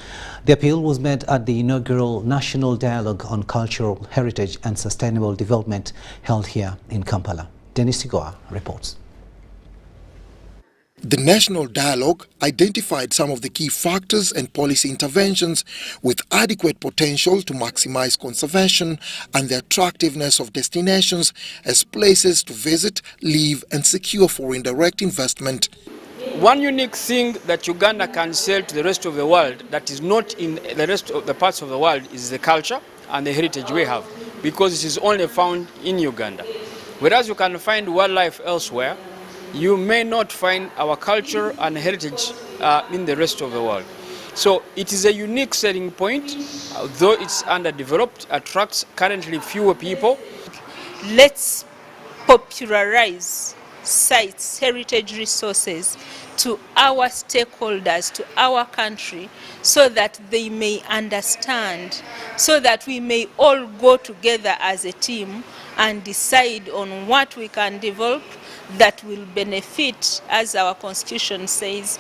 The appeal was made at the inaugural National Dialogue on Cultural Heritage and Sustainable Development held here in Kampala. Dennis Tigoa reports. The National Dialogue identified some of the key factors and policy interventions with adequate potential to maximize conservation and the attractiveness of destinations as places to visit, live and secure foreign direct investment. One unique thing that Uganda can sell to the rest of the world that is not in the rest of the parts of the world is the culture and the heritage we have, because it is only found in Uganda. Whereas you can find wildlife elsewhere, you may not find our culture and heritage in the rest of the world. So it is a unique selling point, though it's underdeveloped, attracts currently fewer people. Let's popularize sites, heritage resources to our stakeholders, to our country, so that they may understand, so that we may all go together as a team and decide on what we can develop that will benefit, as our constitution says,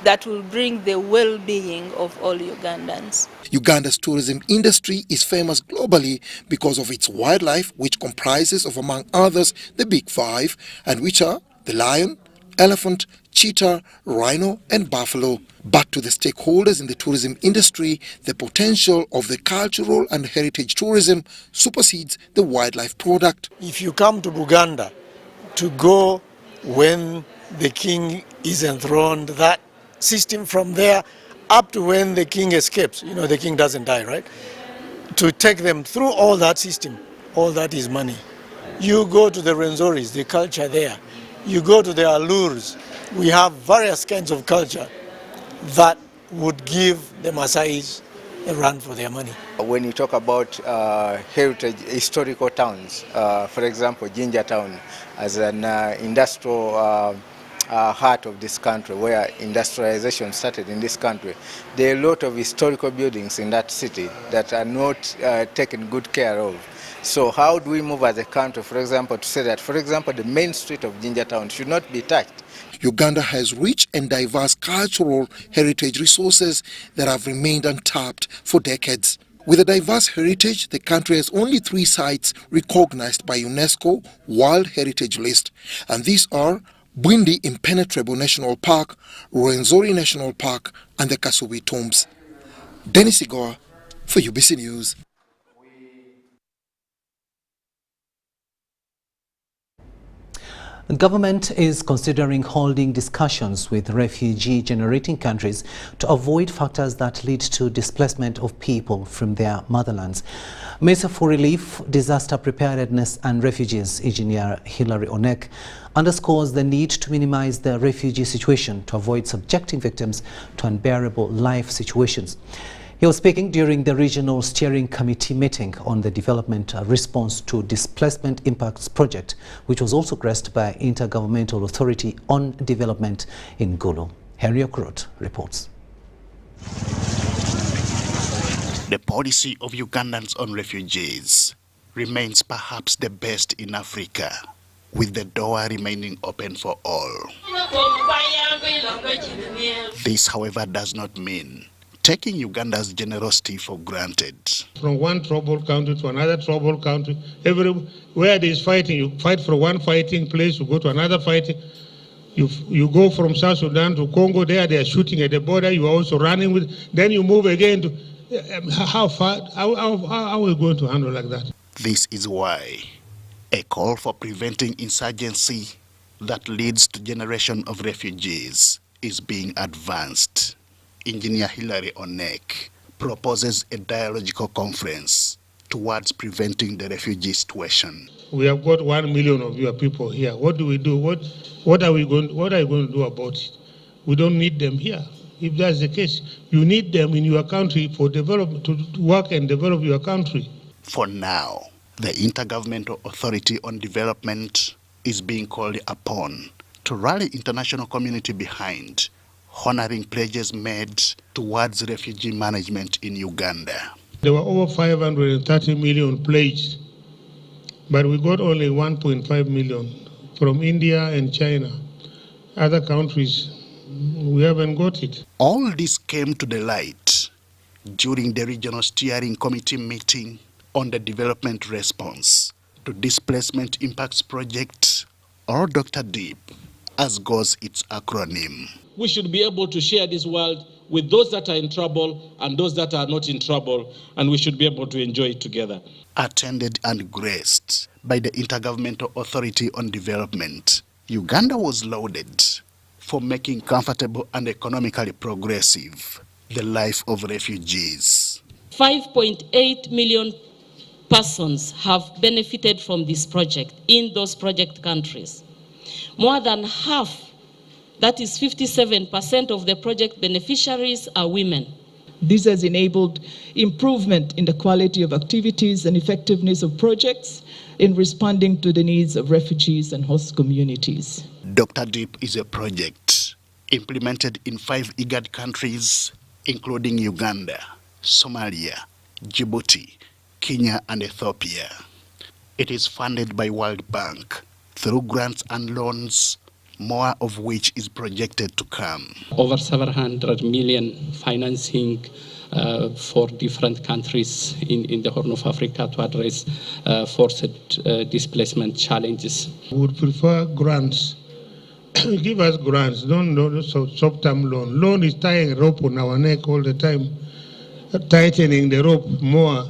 that will bring the well-being of all Ugandans. Uganda's tourism industry is famous globally because of its wildlife, which comprises of, among others, the Big Five, and which are the lion, elephant, cheetah, rhino and buffalo. But to the stakeholders in the tourism industry, the potential of the cultural and heritage tourism supersedes the wildlife product. If you come to Buganda to go when the king is enthroned, that system from there up to when the king escapes, you know, the king doesn't die, right? To take them through all that system, all that is money. You go to the Renzoris, the culture there. You go to the Alurs, we have various kinds of culture that would give the Maasais a run for their money. When you talk about heritage, historical towns, for example, Jinja Town as an industrial heart of this country, where industrialization started in this country, there are a lot of historical buildings in that city that are not taken good care of. So how do we move as a country, for example, to say that, for example, the main street of Jinja Town should not be touched? Uganda has rich and diverse cultural heritage resources that have remained untapped for decades. With a diverse heritage, the country has only 3 sites recognized by UNESCO World Heritage List, and these are Bwindi Impenetrable National Park, Rwenzori National Park, and the Kasubi Tombs. Dennis Igor for UBC News. The government is considering holding discussions with refugee-generating countries to avoid factors that lead to displacement of people from their motherlands. Minister for Relief, Disaster Preparedness and Refugees, Engineer Hilary Onek, underscores the need to minimize the refugee situation to avoid subjecting victims to unbearable life situations. He was speaking during the Regional Steering Committee meeting on the Development Response to Displacement Impacts Project, which was also graced by Intergovernmental Authority on Development in Gulu. Henry Okrut reports. The policy of Ugandans on refugees remains perhaps the best in Africa, with the door remaining open for all. This, however, does not mean taking Uganda's generosity for granted. From one troubled country to another troubled country, where there is fighting, you fight from one fighting place, you go to another fighting. You go from South Sudan to Congo, there they are shooting at the border, you are also running with, then you move again to, how far, how are we going to handle like that? This is why a call for preventing insurgency that leads to generation of refugees is being advanced. Engineer Hilary Onek proposes a dialogical conference towards preventing the refugee situation. We have got 1 million of your people here. What do we do? What are you going to do about it? We don't need them here. If that's the case, you need them in your country for development, to work and develop your country. For now, the Intergovernmental Authority on Development is being called upon to rally international community behind honoring pledges made towards refugee management in Uganda. There were over 530 million pledged, but we got only 1.5 million from India and China. Other countries, we haven't got it. All this came to the light during the Regional Steering Committee meeting on the Development Response to Displacement Impacts Project, or Dr. DEEP, as goes its acronym. We should be able to share this world with those that are in trouble and those that are not in trouble, and we should be able to enjoy it together. Attended and graced by the Intergovernmental Authority on Development, Uganda was lauded for making comfortable and economically progressive the life of refugees. 5.8 million persons have benefited from this project in those project countries. More than half, that is 57% of the project beneficiaries, are women. This has enabled improvement in the quality of activities and effectiveness of projects in responding to the needs of refugees and host communities. Dr. DEEP is a project implemented in 5 IGAD countries, including Uganda, Somalia, Djibouti, Kenya, and Ethiopia. It is funded by World Bank through grants and loans, more of which is projected to come. Over 700 million financing for different countries in the Horn of Africa to address forced displacement challenges. We would prefer grants. Give us grants, don't short-term loan. Loan is tying a rope on our neck all the time, tightening the rope more,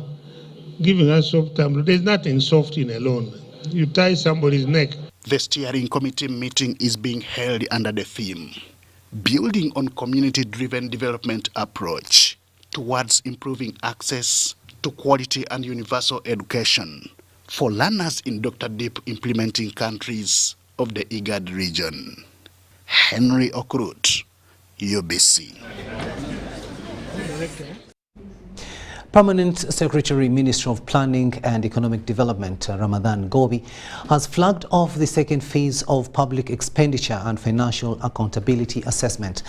giving us short-term. There's nothing soft in a loan. You tie somebody's neck. The steering committee meeting is being held under the theme, building on community-driven development approach towards improving access to quality and universal education for learners in Dr. DEEP implementing countries of the IGAD region. Henry Okrut, UBC. Permanent Secretary, Ministry of Planning and Economic Development, Ramadan Gobi, has flagged off the second phase of public expenditure and financial accountability assessment.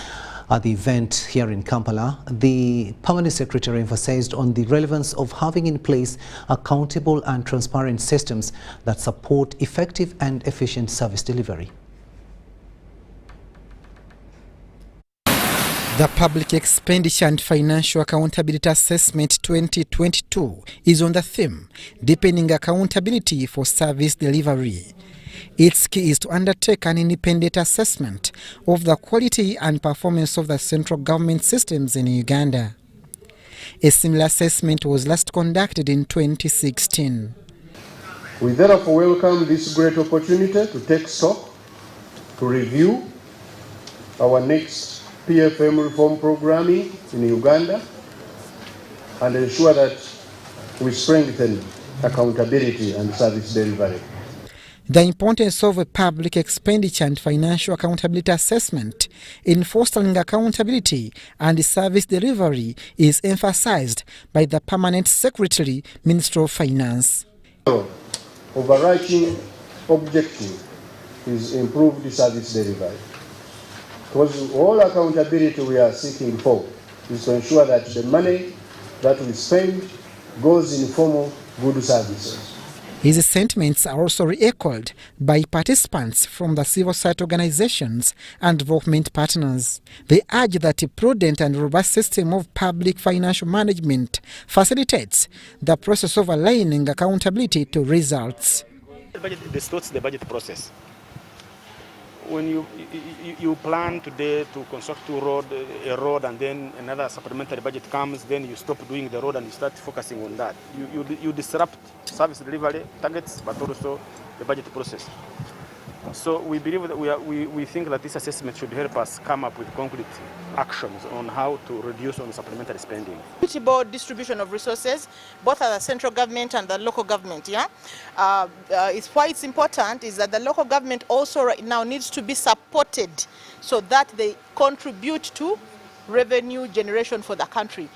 At the event here in Kampala, the Permanent Secretary emphasized on the relevance of having in place accountable and transparent systems that support effective and efficient service delivery. The Public Expenditure and Financial Accountability Assessment 2022 is on the theme, Deepening Accountability for Service Delivery. Its key is to undertake an independent assessment of the quality and performance of the central government systems in Uganda. A similar assessment was last conducted in 2016. We therefore welcome this great opportunity to take stock, to review our next PFM reform programming in Uganda and ensure that we strengthen accountability and service delivery. The importance of a public expenditure and financial accountability assessment in fostering accountability and service delivery is emphasized by the Permanent Secretary, Ministry of Finance. Overarching objective is improved service delivery. Because all accountability we are seeking for is to ensure that the money that we spend goes in form of good services. His sentiments are also re-echoed by participants from the civil society organizations and development partners. They urge that a prudent and robust system of public financial management facilitates the process of aligning accountability to results. The budget distorts the budget process. When you plan today to construct a road and then another supplementary budget comes, then you stop doing the road and you start focusing on that. You disrupt service delivery targets, but also the budget process. So we believe that we think that this assessment should help us come up with concrete actions on how to reduce on supplementary spending. Equitable distribution of resources, both at the central government and the local government. Why it's important is that the local government also right now needs to be supported so that they contribute to revenue generation for the country.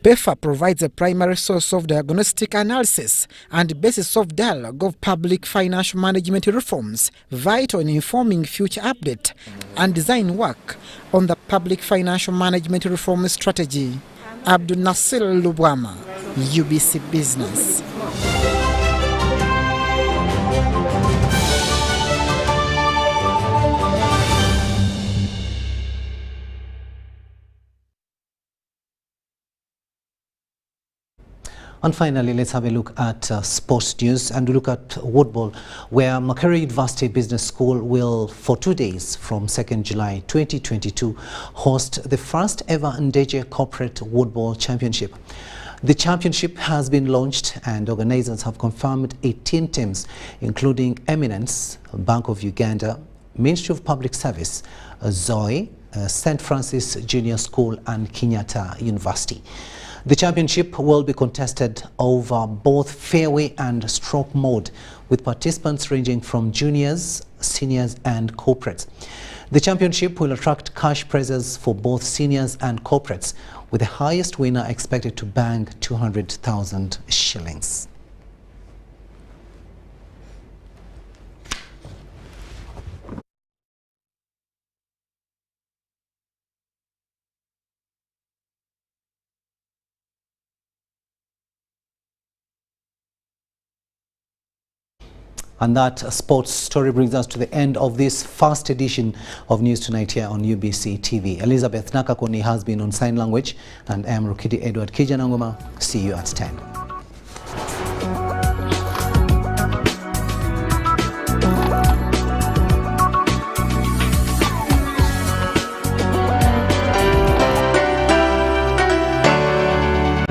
PEFA provides a primary source of diagnostic analysis and basis of dialogue of public financial management reforms, vital in informing future update and design work on the public financial management reform strategy. Abdul Nasir Lubwama, UBC Business. And finally, let's have a look at sports news and look at Woodball, where Makerere University Business School will, for 2 days from 2nd July 2022, host the first ever Ndeje Corporate Woodball Championship. The championship has been launched and organizers have confirmed 18 teams, including Eminence, Bank of Uganda, Ministry of Public Service, Zoe, St. Francis Junior School and Kenyatta University. The championship will be contested over both fairway and stroke mode, with participants ranging from juniors, seniors and corporates. The championship will attract cash prizes for both seniors and corporates, with the highest winner expected to bang 200,000 shillings. And that sports story brings us to the end of this first edition of News Tonight here on UBC TV. Elizabeth Nakakoni has been on sign language, and I am Rukidi Edward Kiijanangoma. See you at 10.